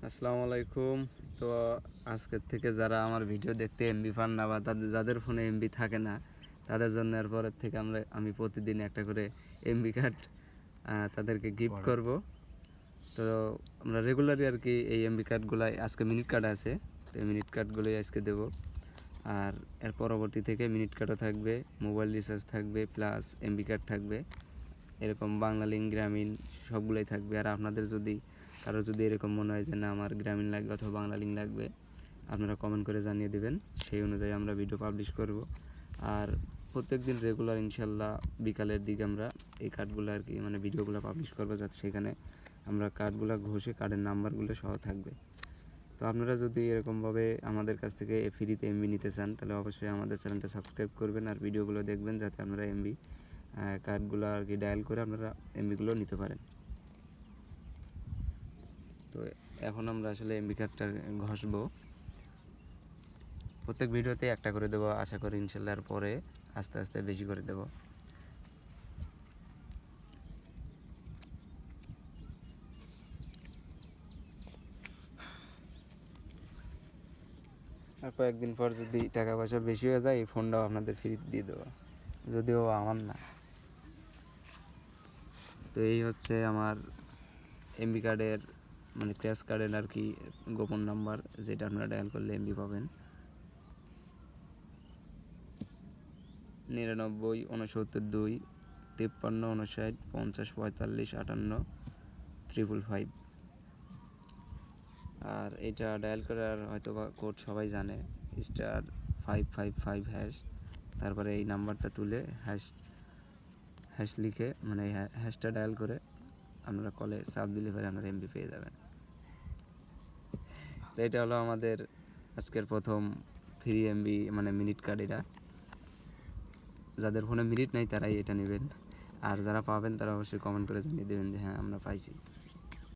আসসালামু আলাইকুম। তো আজকের থেকে যারা আমার ভিডিও দেখতে এমবি পান না বা যাদের ফোনে এমবি থাকে না তাদের জন্য এরপরের থেকে আমি প্রতিদিন একটা করে এমবি কার্ড তাদেরকে গিফট করব। তো আমরা রেগুলারই আর কি এই এমবি কার্ডগুলাই, আজকে মিনিট কার্ড আছে তো এই মিনিট কার্ডগুলোই আজকে দেব। আর এর পরবর্তী থেকে মিনিট কার্ডও থাকবে, মোবাইল রিচার্জ থাকবে, প্লাস এমবি কার্ড থাকবে, এরকম বাংলালিংক গ্রামীণ সবগুলোই থাকবে। আর আপনাদের যদি কারো যদি এরকম মনে হয় যে না আমার গ্রামীণ লাগবে অথবা বাংলালিংক লাগবে, আপনারা কমেন্ট করে জানিয়ে দেবেন, সেই অনুযায়ী আমরা ভিডিও পাবলিশ করব। আর প্রত্যেক দিন রেগুলার ইনশাল্লাহ বিকালের দিকে আমরা এই কার্ডগুলো আর কি ভিডিওগুলো পাবলিশ করবো, যাতে সেখানে আমরা কার্ডগুলো ঘষে কার্ডের নাম্বারগুলো সহ থাকবে। তো আপনারা যদি এরকমভাবে আমাদের কাছ থেকে ফ্রিতে এমবি নিতে চান তাহলে অবশ্যই আমাদের চ্যানেলটা সাবস্ক্রাইব করবেন আর ভিডিওগুলো দেখবেন, যাতে আপনারা এমবি কার্ডগুলো আর কি ডায়াল করে আপনারা এমবিগুলো নিতে পারেন। তো এখন আমরা আসলে এমবি কার্ডটা ঘষবো, প্রত্যেক ভিডিওতে একটা করে দেবো আশা করি ইনশাল্লাহ, আর পরে আস্তে আস্তে বেশি করে দেবো। আর কয়েকদিন পর যদি টাকা পয়সা বেশি হয়ে যায় এই ফোনটাও আপনাদের ফ্রি দিয়ে দেবো, যদিও আমার না। তো এই হচ্ছে আমার এমবি কার্ডের ক্র্যাশ কার্ডের আর কি গোপন নাম্বার, যেটা আপনারা ডায়াল করলে এমবি পাবেন। 99 2 53 59 50 45 58 আর এটা ডায়াল করার হয়তো বা কোড সবাই জানে, *555#। তারপরে এই নাম্বারটা তুলে হ্যাশ লিখে হ্যাশটা ডায়াল করে আপনারা কলে চাপ দিলে পরে আপনারা এমবি পেয়ে যাবেন। তো এটা হলো আমাদের আজকের প্রথম ফ্রি এমবি মিনিট কার্ড। এটা যাদের ফোনে মিনিট নাই তারাই এটা নেবেন, আর যারা পাবেন তারা অবশ্যই কমেন্ট করে জানিয়ে দেবেন যে হ্যাঁ আমরা পাইছি।